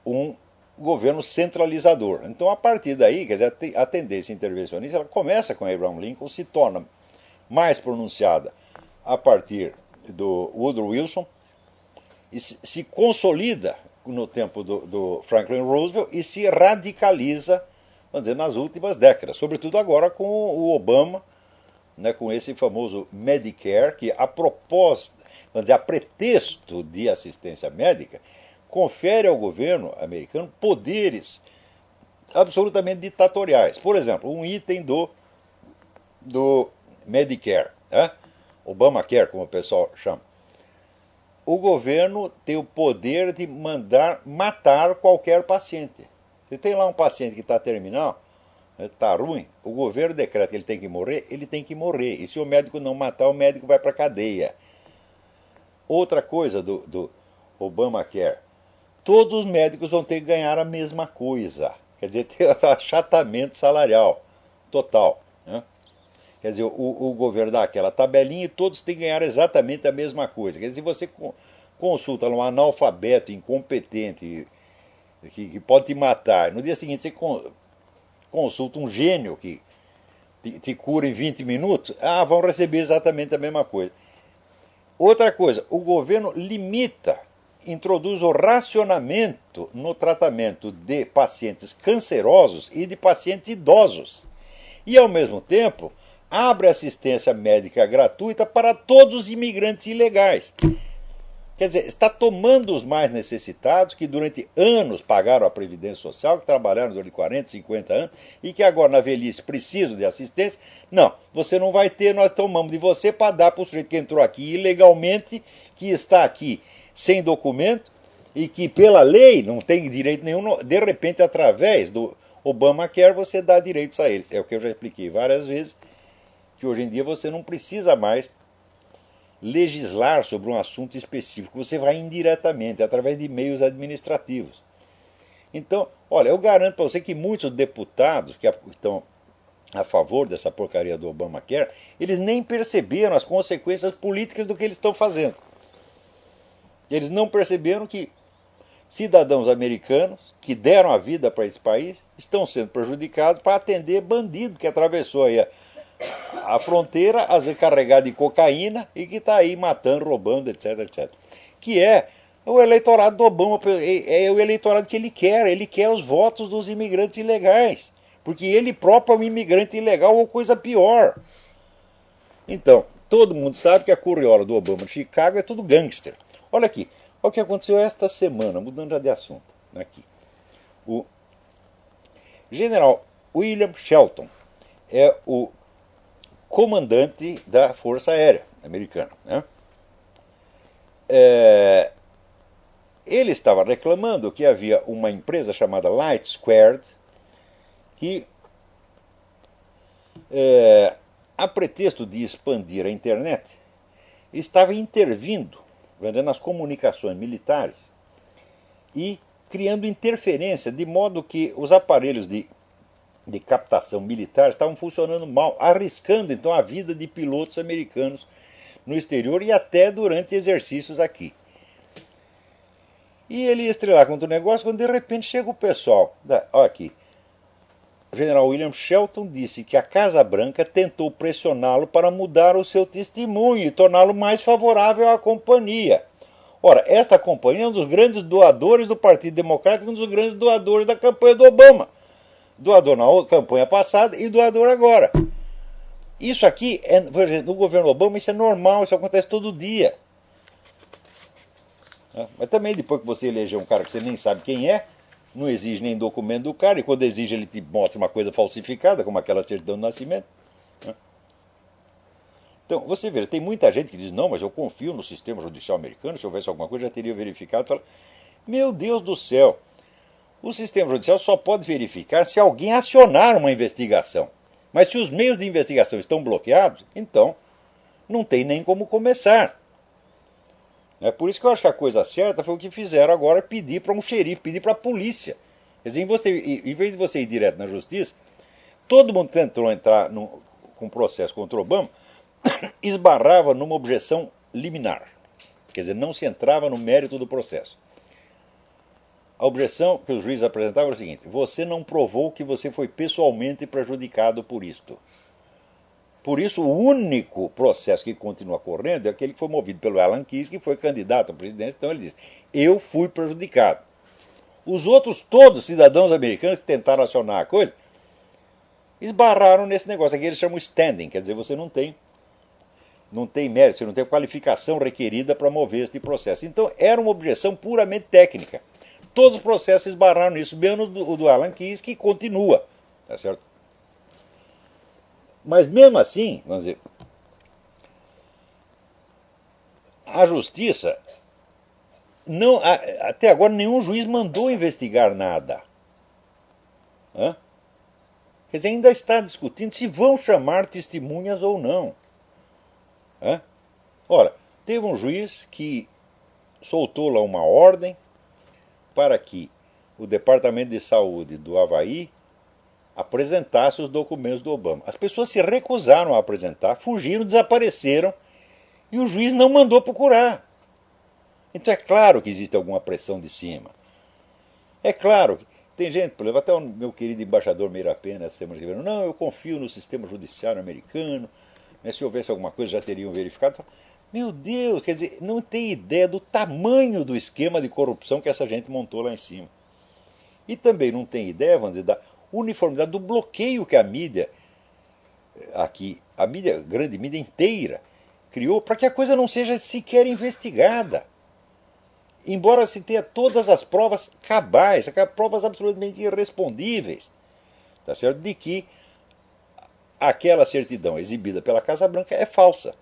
um governo centralizador. Então, a partir daí, quer dizer, a tendência intervencionista ela começa com Abraham Lincoln, se torna mais pronunciada a partir do Woodrow Wilson e se consolida no tempo do Franklin Roosevelt e se radicaliza, vamos dizer, nas últimas décadas, sobretudo agora com o Obama, né, com esse famoso Medicare, que a propósito, vamos dizer, a pretexto de assistência médica, confere ao governo americano poderes absolutamente ditatoriais. Por exemplo, um item do Medicare, Obamacare, como o pessoal chama. O governo tem o poder de mandar matar qualquer paciente. Se tem lá um paciente que está terminal, está ruim, o governo decreta que ele tem que morrer. E se o médico não matar, o médico vai para a cadeia. Outra coisa do Obamacare, todos os médicos vão ter que ganhar a mesma coisa. Quer dizer, tem achatamento salarial total. Né? Quer dizer, o governo dá aquela tabelinha e todos têm que ganhar exatamente a mesma coisa. Quer dizer, se você consulta um analfabeto incompetente que pode te matar, no dia seguinte você consulta um gênio que te cura em 20 minutos, vão receber exatamente a mesma coisa. Outra coisa, o governo introduz o racionamento no tratamento de pacientes cancerosos e de pacientes idosos. E, ao mesmo tempo, abre assistência médica gratuita para todos os imigrantes ilegais. Quer dizer, está tomando os mais necessitados, que durante anos pagaram a Previdência Social, que trabalharam durante 40, 50 anos, e que agora na velhice precisam de assistência. Não, você não vai ter, nós tomamos de você para dar para o sujeito que entrou aqui ilegalmente, que está aqui sem documento, e que pela lei não tem direito nenhum, de repente através do Obamacare você dá direitos a eles. É o que eu já expliquei várias vezes, que hoje em dia você não precisa mais legislar sobre um assunto específico, você vai indiretamente, através de meios administrativos. Então, olha, eu garanto para você que muitos deputados que estão a favor dessa porcaria do Obamacare, eles nem perceberam as consequências políticas do que eles estão fazendo. Eles não perceberam que cidadãos americanos que deram a vida para esse país estão sendo prejudicados para atender bandido que atravessou aí a fronteira, às vezes carregado de cocaína e que está aí matando, roubando, etc, etc. Que é o eleitorado do Obama, é o eleitorado que ele quer os votos dos imigrantes ilegais, porque ele próprio é um imigrante ilegal ou coisa pior. Então, todo mundo sabe que a curriola do Obama de Chicago é tudo gangster. Olha aqui, olha o que aconteceu esta semana, mudando já de assunto. Aqui. O general William Shelton é o comandante da Força Aérea Americana. Né? Ele estava reclamando que havia uma empresa chamada Light Squared que, a pretexto de expandir a internet, estava intervindo nas comunicações militares e criando interferência, de modo que os aparelhos de captação militar estavam funcionando mal, arriscando então a vida de pilotos americanos no exterior e até durante exercícios aqui. E ele ia estrelar contra o negócio quando de repente chega o pessoal. Olha aqui. O general William Shelton disse que a Casa Branca tentou pressioná-lo para mudar o seu testemunho e torná-lo mais favorável à companhia. Ora, esta companhia é um dos grandes doadores do Partido Democrático, um dos grandes doadores da campanha do Obama. Doador na campanha passada e doador agora. Isso aqui, no governo Obama, isso é normal, isso acontece todo dia. Mas também depois que você eleger um cara que você nem sabe quem é, não exige nem documento do cara, e quando exige ele te mostra uma coisa falsificada, como aquela certidão de nascimento. Então, você vê, tem muita gente que diz, não, mas eu confio no sistema judicial americano, se houvesse alguma coisa já teria verificado. Fala, meu Deus do céu, o sistema judicial só pode verificar se alguém acionar uma investigação. Mas se os meios de investigação estão bloqueados, então não tem nem como começar. É por isso que eu acho que a coisa certa foi o que fizeram agora, pedir para um xerife, pedir para a polícia. Quer dizer, em vez de você ir direto na justiça, todo mundo tentou entrar com processo contra o Obama, esbarrava numa objeção liminar. Quer dizer, não se entrava no mérito do processo. A objeção que os juízes apresentavam era o seguinte: você não provou que você foi pessoalmente prejudicado por isto. Por isso, o único processo que continua correndo é aquele que foi movido pelo Alan Keyes, que foi candidato à presidência. Então ele diz, eu fui prejudicado. Os outros, todos cidadãos americanos que tentaram acionar a coisa, esbarraram nesse negócio. Aqui eles chamam standing, quer dizer, você não tem mérito, você não tem qualificação requerida para mover este processo. Então era uma objeção puramente técnica. Todos os processos esbarraram nisso, menos o do Alan Keyes, que continua. Tá certo? Mas mesmo assim, vamos dizer, a justiça, não, até agora nenhum juiz mandou investigar nada. Quer dizer, ainda está discutindo se vão chamar testemunhas ou não. Ora, teve um juiz que soltou lá uma ordem para que o Departamento de Saúde do Havaí apresentasse os documentos do Obama. As pessoas se recusaram a apresentar, fugiram, desapareceram, e o juiz não mandou procurar. Então é claro que existe alguma pressão de cima. É claro que tem gente, por exemplo, até o meu querido embaixador Meira Pena, essa semana que veio, não, eu confio no sistema judiciário americano, né, se houvesse alguma coisa já teriam verificado. Meu Deus, quer dizer, não tem ideia do tamanho do esquema de corrupção que essa gente montou lá em cima. E também não tem ideia, vamos dizer, da uniformidade, do bloqueio que a mídia, aqui, a grande mídia inteira, criou para que a coisa não seja sequer investigada. Embora se tenha todas as provas cabais, provas absolutamente irrespondíveis, tá certo? De que aquela certidão exibida pela Casa Branca é falsa.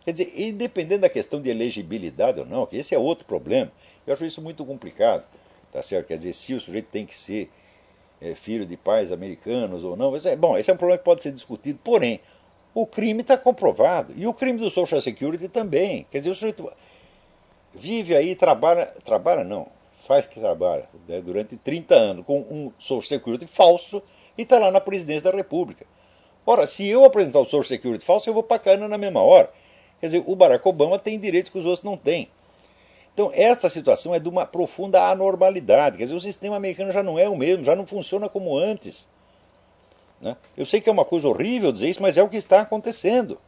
Quer dizer, independente da questão de elegibilidade ou não, que esse é outro problema, eu acho isso muito complicado, tá certo? Quer dizer, se o sujeito tem que ser filho de pais americanos ou não, esse é um problema que pode ser discutido, porém, o crime está comprovado, e o crime do Social Security também. Quer dizer, o sujeito vive aí, faz que trabalha, né, durante 30 anos com um Social Security falso, e está lá na presidência da República. Ora, se eu apresentar o Social Security falso, eu vou para a cana na mesma hora. Quer dizer, o Barack Obama tem direitos que os outros não têm. Então, essa situação é de uma profunda anormalidade. Quer dizer, o sistema americano já não é o mesmo, já não funciona como antes. Né? Eu sei que é uma coisa horrível dizer isso, mas é o que está acontecendo.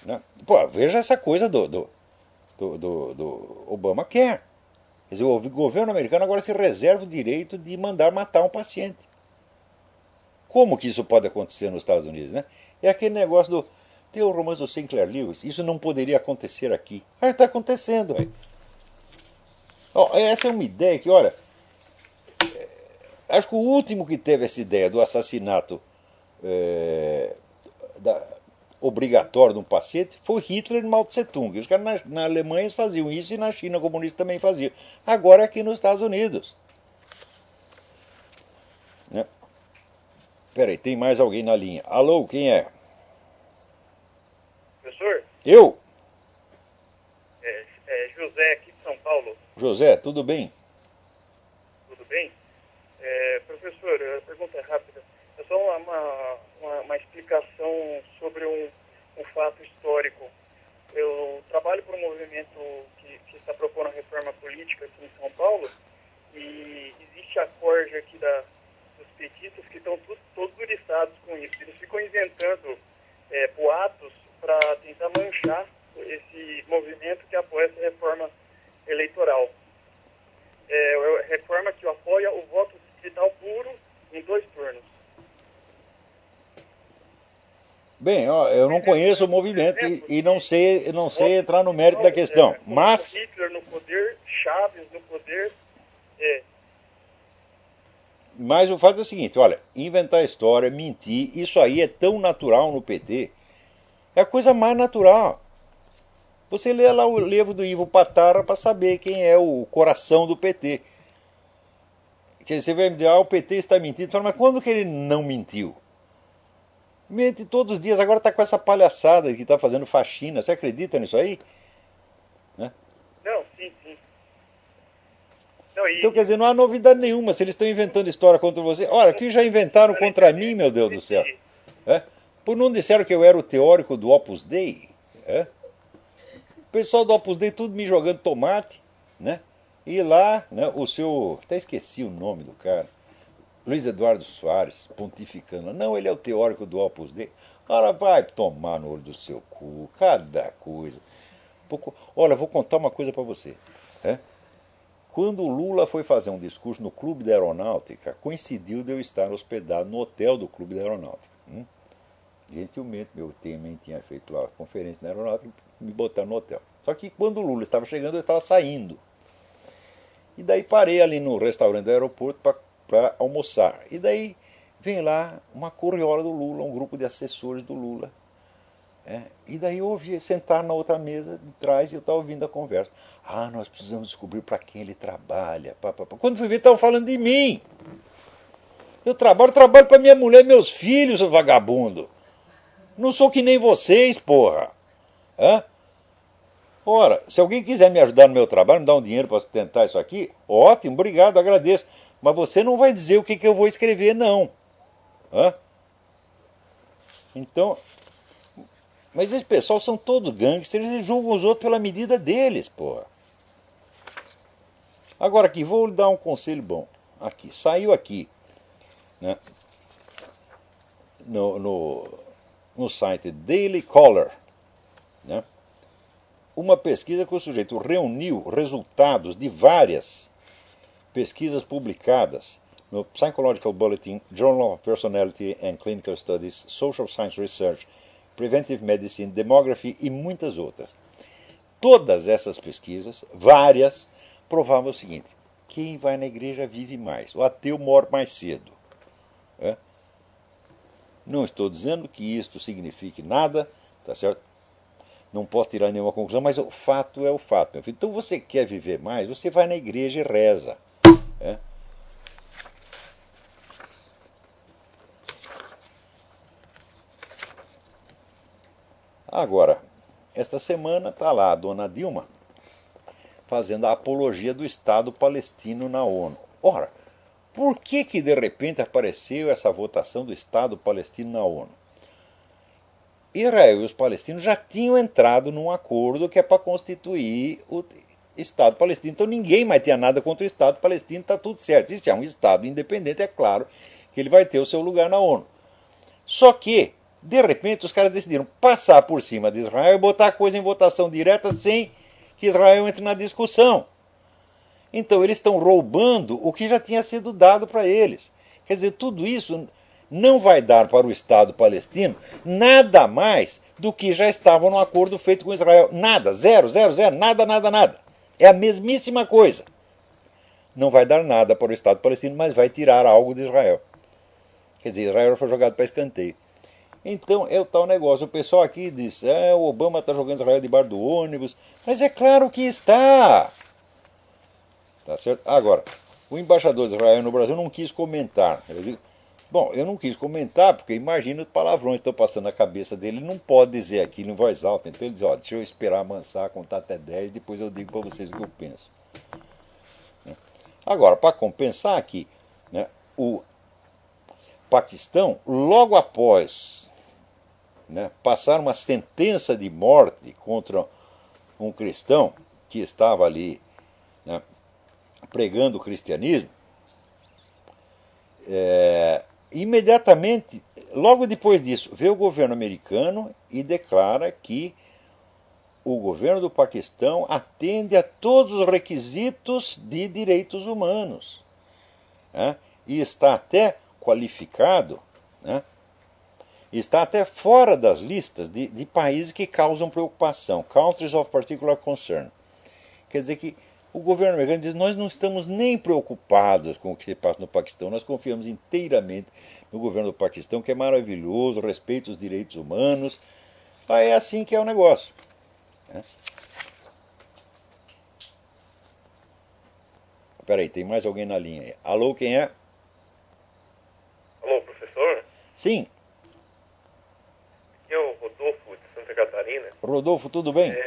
Né? Pô, veja essa coisa do Obamacare. Quer dizer, o governo americano agora se reserva o direito de mandar matar um paciente. Como que isso pode acontecer nos Estados Unidos? Né? É aquele negócio do... Tem o romance do Sinclair Lewis, isso não poderia acontecer aqui. Ah, está acontecendo. Essa é uma ideia que, olha, acho que o último que teve essa ideia do assassinato obrigatório de um paciente foi Hitler e Mao Tse Tung. Os caras na Alemanha faziam isso e na China comunista também faziam. Agora é aqui nos Estados Unidos. Né? Peraí, tem mais alguém na linha. Alô, quem é? Professor? Eu? É José aqui de São Paulo. José, tudo bem? Tudo bem? Professor, a pergunta é rápida. É só uma explicação sobre um fato histórico. Eu trabalho por um movimento que está propondo a reforma política aqui em São Paulo e existe a corja aqui dos petistas que estão todos uriçados com isso. Eles ficam inventando boatos para tentar manchar esse movimento que apoia essa reforma eleitoral. É a reforma que apoia o voto digital puro em 2 turnos. Bem, ó, eu não conheço o movimento e não sei entrar no mérito da questão. Mas Hitler no poder, Chaves no poder. Mas o fato é o seguinte, olha, inventar história, mentir, isso aí é tão natural no PT. É a coisa mais natural. Você lê lá o livro do Ivo Patara para saber quem é o coração do PT. Que você vai me dizer, o PT está mentindo. Fala, mas quando que ele não mentiu? Mente todos os dias, agora está com essa palhaçada que está fazendo faxina. Você acredita nisso aí? Né? Não, sim. Não, então, quer dizer, não há novidade nenhuma. Se eles estão inventando história contra você... Olha, que já inventaram contra mim, meu Deus do céu. Por não disseram que eu era o teórico do Opus Dei? O pessoal do Opus Dei tudo me jogando tomate, né? E lá, né, o seu... Até esqueci o nome do cara. Luiz Eduardo Soares, pontificando. Não, ele é o teórico do Opus Dei. Ora, vai tomar no olho do seu cu. Cada coisa. Olha, vou contar uma coisa para você. Quando o Lula foi fazer um discurso no Clube da Aeronáutica, coincidiu de eu estar hospedado no hotel do Clube da Aeronáutica. Gentilmente, meu também tinha feito lá a conferência na Aeronáutica e me botaram no hotel. Só que quando o Lula estava chegando, eu estava saindo. E daí parei ali no restaurante do aeroporto para almoçar. E daí vem lá uma correora do Lula, um grupo de assessores do Lula. E daí eu ouvi sentar na outra mesa de trás e eu estava ouvindo a conversa. Nós precisamos descobrir para quem ele trabalha. Quando fui ver, estavam falando de mim. Eu trabalho para minha mulher e meus filhos, seu vagabundo. Não sou que nem vocês, porra. Ora, se alguém quiser me ajudar no meu trabalho, me dar um dinheiro para sustentar isso aqui, ótimo, obrigado, agradeço. Mas você não vai dizer o que eu vou escrever, não. Então... Mas esse pessoal são todos gangsters, eles julgam os outros pela medida deles, porra. Agora aqui, vou lhe dar um conselho bom. Aqui, saiu aqui, né, no site Daily Caller, né, uma pesquisa que o sujeito reuniu resultados de várias pesquisas publicadas no Psychological Bulletin, Journal of Personality and Clinical Studies, Social Science Research, Preventive Medicine, Demography e muitas outras. Todas essas pesquisas, várias, provavam o seguinte: quem vai na igreja vive mais, o ateu morre mais cedo. Não estou dizendo que isto signifique nada, tá certo? Não posso tirar nenhuma conclusão, mas o fato é o fato, meu filho. Então você quer viver mais, você vai na igreja e reza. Agora, esta semana está lá a dona Dilma fazendo a apologia do Estado palestino na ONU. Ora, Por que de repente apareceu essa votação do Estado palestino na ONU? Israel e os palestinos já tinham entrado num acordo que é para constituir o Estado palestino. Então ninguém mais tinha nada contra o Estado palestino, está tudo certo. Se é um Estado independente, é claro que ele vai ter o seu lugar na ONU. Só que, de repente, os caras decidiram passar por cima de Israel e botar a coisa em votação direta sem que Israel entre na discussão. Então eles estão roubando o que já tinha sido dado para eles. Quer dizer, tudo isso não vai dar para o Estado palestino nada mais do que já estava no acordo feito com Israel. Nada, zero, zero, zero, nada, nada, nada. É a mesmíssima coisa. Não vai dar nada para o Estado palestino, mas vai tirar algo de Israel. Quer dizer, Israel foi jogado para escanteio. Então é o tal negócio. O pessoal aqui diz, o Obama está jogando Israel debaixo do ônibus. Mas é claro que está. Tá certo? Agora, o embaixador de Israel no Brasil não quis comentar. Bom, eu não quis comentar porque imagina os palavrões que estão passando na cabeça dele. Ele não pode dizer aquilo em voz alta. Então ele diz, deixa eu esperar amansar, contar até 10, depois eu digo para vocês o que eu penso. Agora, para compensar aqui, né, o Paquistão, logo após passar uma sentença de morte contra um cristão que estava ali pregando o cristianismo, imediatamente, logo depois disso, veio o governo americano e declara que o governo do Paquistão atende a todos os requisitos de direitos humanos, e está até qualificado, está até fora das listas de países que causam preocupação, Countries of Particular Concern. Quer dizer que o governo americano diz, nós não estamos nem preocupados com o que se passa no Paquistão, nós confiamos inteiramente no governo do Paquistão, que é maravilhoso, respeita os direitos humanos. É assim que é o negócio. Espera aí, tem mais alguém na linha aí. Alô, quem é? Alô, professor? Sim. Aqui é o Rodolfo de Santa Catarina. Rodolfo, tudo bem?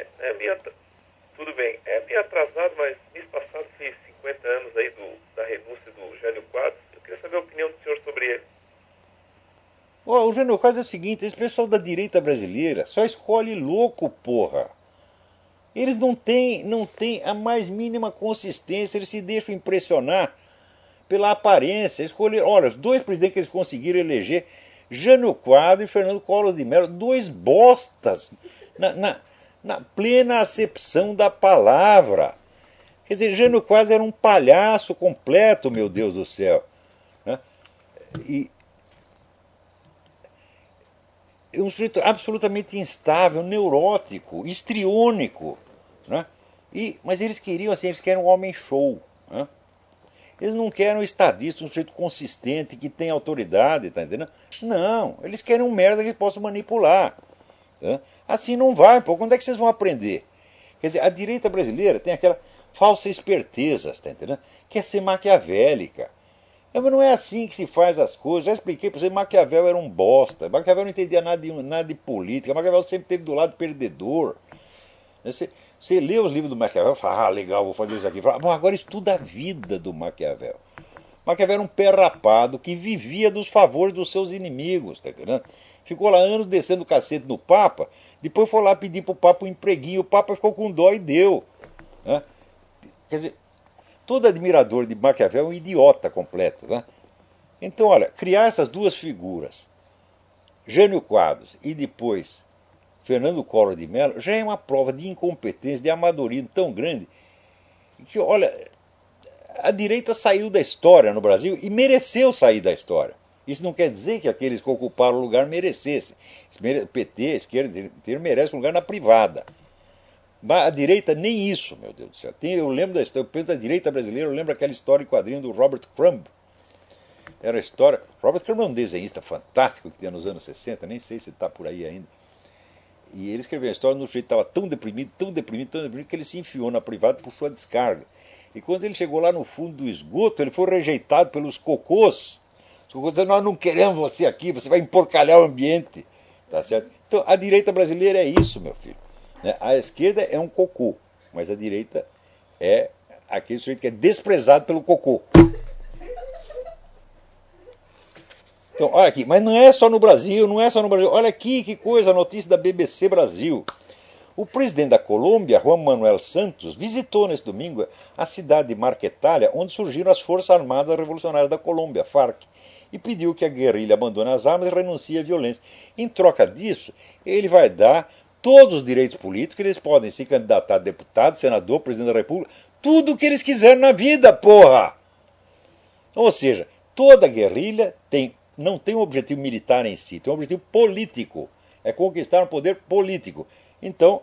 Tudo bem. É meio atrasado, mas mês passado fez 50 anos aí da renúncia do Jânio Quadros. Eu queria saber a opinião do senhor sobre ele. O Jânio Quadros é o seguinte, esse pessoal da direita brasileira só escolhe louco, porra. Eles não têm a mais mínima consistência, eles se deixam impressionar pela aparência. Olha, os dois presidentes que eles conseguiram eleger, Jânio Quadros e Fernando Collor de Mello, dois bostas, na plena acepção da palavra. Quer dizer, Jânio Quadros era um palhaço completo, meu Deus do céu. E um sujeito absolutamente instável, neurótico, histriônico. Mas eles queriam assim, eles querem um homem show. Eles não querem um estadista, um sujeito consistente, que tem autoridade, tá entendendo? Não, eles querem um merda que possa manipular. Assim não vai, pô. Quando é que vocês vão aprender? Quer dizer, a direita brasileira tem aquela falsa esperteza, tá entendendo? Quer ser maquiavélica. Mas não é assim que se faz as coisas. Já expliquei para você, Maquiavel era um bosta. Maquiavel não entendia nada de política. Maquiavel sempre esteve do lado perdedor. Você lê os livros do Maquiavel e fala, legal, vou fazer isso aqui. Fala, bom, agora estuda a vida do Maquiavel. Maquiavel era um pé rapado que vivia dos favores dos seus inimigos, tá entendendo? Ficou lá anos descendo o cacete no Papa, depois foi lá pedir para o Papa um empreguinho, o Papa ficou com dó e deu. Quer dizer, todo admirador de Maquiavel é um idiota completo. Então, olha, criar essas duas figuras, Jânio Quadros e depois Fernando Collor de Mello, já é uma prova de incompetência, de amadorismo tão grande, que, olha, a direita saiu da história no Brasil e mereceu sair da história. Isso não quer dizer que aqueles que ocuparam o lugar merecessem. PT, esquerda, merece um lugar na privada. Mas a direita nem isso, meu Deus do céu. Eu lembro da história, eu penso da direita brasileira, eu lembro aquela história em quadrinho do Robert Crumb. Era a história... Robert Crumb é um desenhista fantástico que tinha nos anos 60, nem sei se está por aí ainda. E ele escreveu a história no sujeito que estava tão deprimido, que ele se enfiou na privada e puxou a descarga. E quando ele chegou lá no fundo do esgoto, ele foi rejeitado pelos cocôs. Os cocôs disseram, nós não queremos você aqui, você vai emporcalhar o ambiente. Tá certo? Então, a direita brasileira é isso, meu filho. A esquerda é um cocô, mas a direita é aquele sujeito que é desprezado pelo cocô. Então, olha aqui, mas não é só no Brasil, não é só no Brasil. Olha aqui que coisa, a notícia da BBC Brasil. O presidente da Colômbia, Juan Manuel Santos, visitou neste domingo a cidade de Marquetalia, onde surgiram as Forças Armadas Revolucionárias da Colômbia, FARC, e pediu que a guerrilha abandone as armas e renuncie à violência. Em troca disso, ele vai dar todos os direitos políticos, eles podem se candidatar a deputado, senador, presidente da República, tudo o que eles quiserem na vida, porra! Ou seja, toda guerrilha não tem um objetivo militar em si, tem um objetivo político. É conquistar um poder político. Então,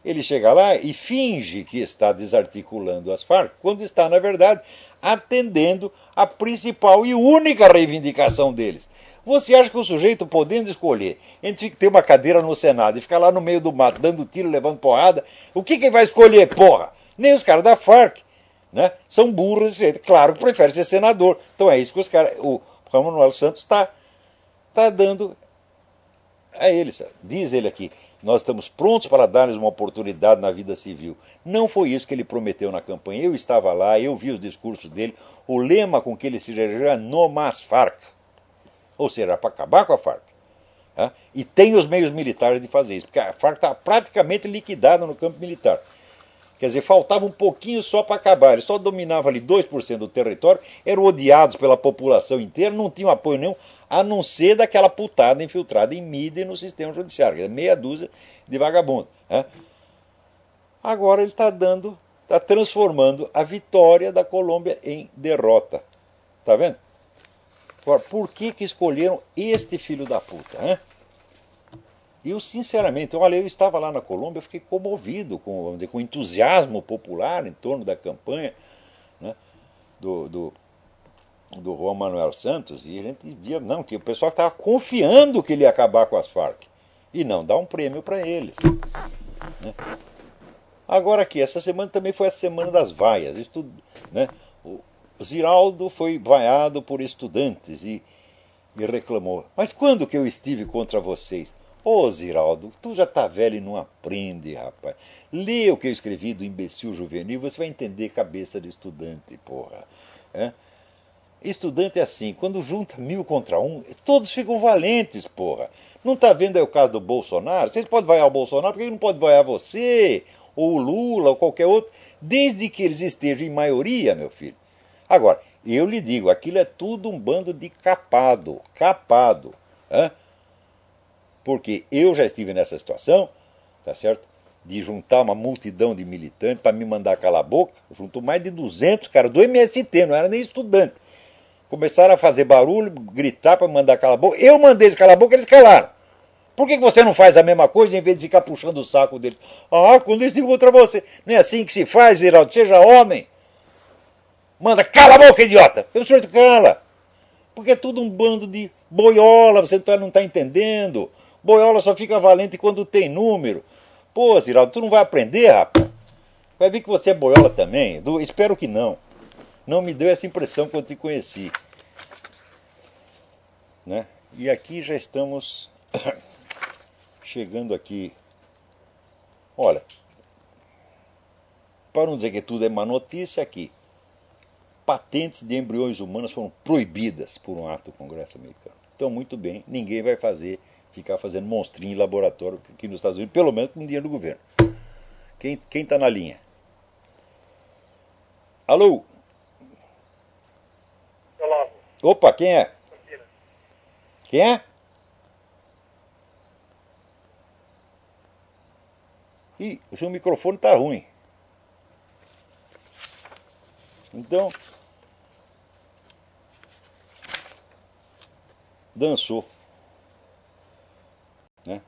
ele chega lá e finge que está desarticulando as Farc, quando está, na verdade, atendendo a principal e única reivindicação deles. Você acha que o sujeito, podendo escolher entre ter uma cadeira no Senado e ficar lá no meio do mato, dando tiro, levando porrada, o que ele vai escolher, porra? Nem os caras da Farc, né? São burros desse jeito. Claro que prefere ser senador. Então é isso que os caras... O Juan Manuel Santos está dando a eles. Diz ele aqui, nós estamos prontos para dar-lhes uma oportunidade na vida civil. Não foi isso que ele prometeu na campanha. Eu estava lá, eu vi os discursos dele. O lema com que ele se reelegeu é No Más Farc. Ou seja, para acabar com a Farc. Tá? E tem os meios militares de fazer isso, porque a Farc está praticamente liquidada no campo militar. Quer dizer, faltava um pouquinho só para acabar. Eles só dominavam ali 2% do território, eram odiados pela população inteira, não tinham apoio nenhum, a não ser daquela putada infiltrada em mídia e no sistema judiciário, que é meia dúzia de vagabundo. Né? Agora ele está transformando a vitória da Colômbia em derrota. Tá vendo? Agora, por que escolheram este filho da puta? Né? Eu, sinceramente, olha, eu estava lá na Colômbia, eu fiquei comovido com o entusiasmo popular em torno da campanha, né, do Juan Manuel Santos, e a gente via que o pessoal estava confiando que ele ia acabar com as Farc, e não dá um prêmio para eles. Né. Agora aqui, essa semana também foi a semana das vaias. Né, o Ziraldo foi vaiado por estudantes e reclamou, mas quando que eu estive contra vocês? Ô, Ziraldo, tu já tá velho e não aprende, rapaz. Lê o que eu escrevi do imbecil juvenil, você vai entender cabeça de estudante, porra. É? Estudante é assim, quando junta 1000 contra 1, todos ficam valentes, porra. Não tá vendo aí o caso do Bolsonaro? Vocês podem vaiar o Bolsonaro, por que não pode vaiar você, ou o Lula, ou qualquer outro, desde que eles estejam em maioria, meu filho. Agora, eu lhe digo, aquilo é tudo um bando de capado. É? Porque eu já estive nessa situação, tá certo? De juntar uma multidão de militantes para me mandar calar a boca. Juntou mais de 200 caras do MST, não era nem estudante. Começaram a fazer barulho, gritar para me mandar calar a boca. Eu mandei eles calar a boca, eles calaram. Por que você não faz a mesma coisa em vez de ficar puxando o saco deles? Ah, quando eles estivam contra você. Não é assim que se faz, Geraldo, seja homem. Manda, cala a boca, idiota. O senhor cala. Porque é tudo um bando de boiola, você não está entendendo. Boiola só fica valente quando tem número. Pô, Ziraldo, tu não vai aprender, rapaz? Vai ver que você é boiola também? Espero que não. Não me deu essa impressão quando te conheci. Né? E aqui já estamos chegando aqui. Olha, para não dizer que tudo é má notícia aqui, patentes de embriões humanos foram proibidas por um ato do Congresso americano. Então, muito bem, ninguém vai ficar fazendo monstrinho em laboratório aqui nos Estados Unidos, pelo menos com dinheiro do governo. Quem está na linha? Alô? Olá. Opa, quem é? Quem é? Ih, o seu microfone está ruim. Então, dançou. Né?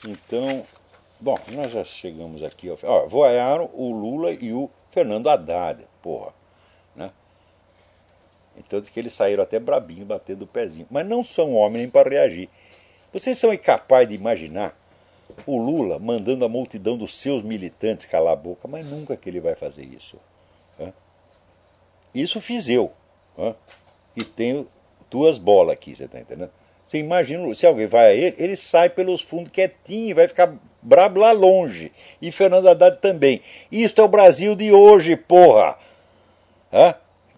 Então, bom, nós já chegamos aqui. Ó, voaram o Lula e o Fernando Haddad, porra. Né? Então diz que eles saíram até brabinho, batendo o pezinho. Mas não são homens nem para reagir. Vocês são incapazes de imaginar o Lula mandando a multidão dos seus militantes calar a boca, mas nunca que ele vai fazer isso. Né? Isso fiz eu. Né? E tenho 2 bolas aqui, você está entendendo? Você imagina, se alguém vai a ele sai pelos fundos quietinho, vai ficar brabo lá longe. E Fernando Haddad também. Isso é o Brasil de hoje, porra!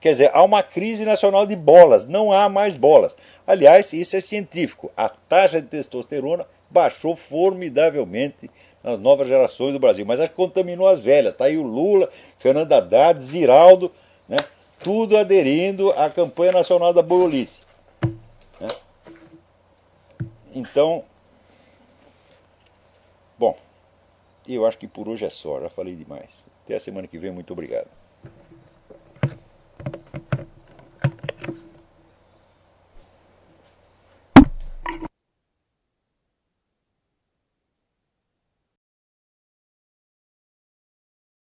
Quer dizer, há uma crise nacional de bolas, não há mais bolas. Aliás, isso é científico. A taxa de testosterona baixou formidavelmente nas novas gerações do Brasil, mas acho que contaminou as velhas. Está aí o Lula, Fernando Haddad, Ziraldo, né? Tudo aderindo à campanha nacional da boiolice. Né? Então, bom, eu acho que por hoje é só, já falei demais. Até a semana que vem, muito obrigado.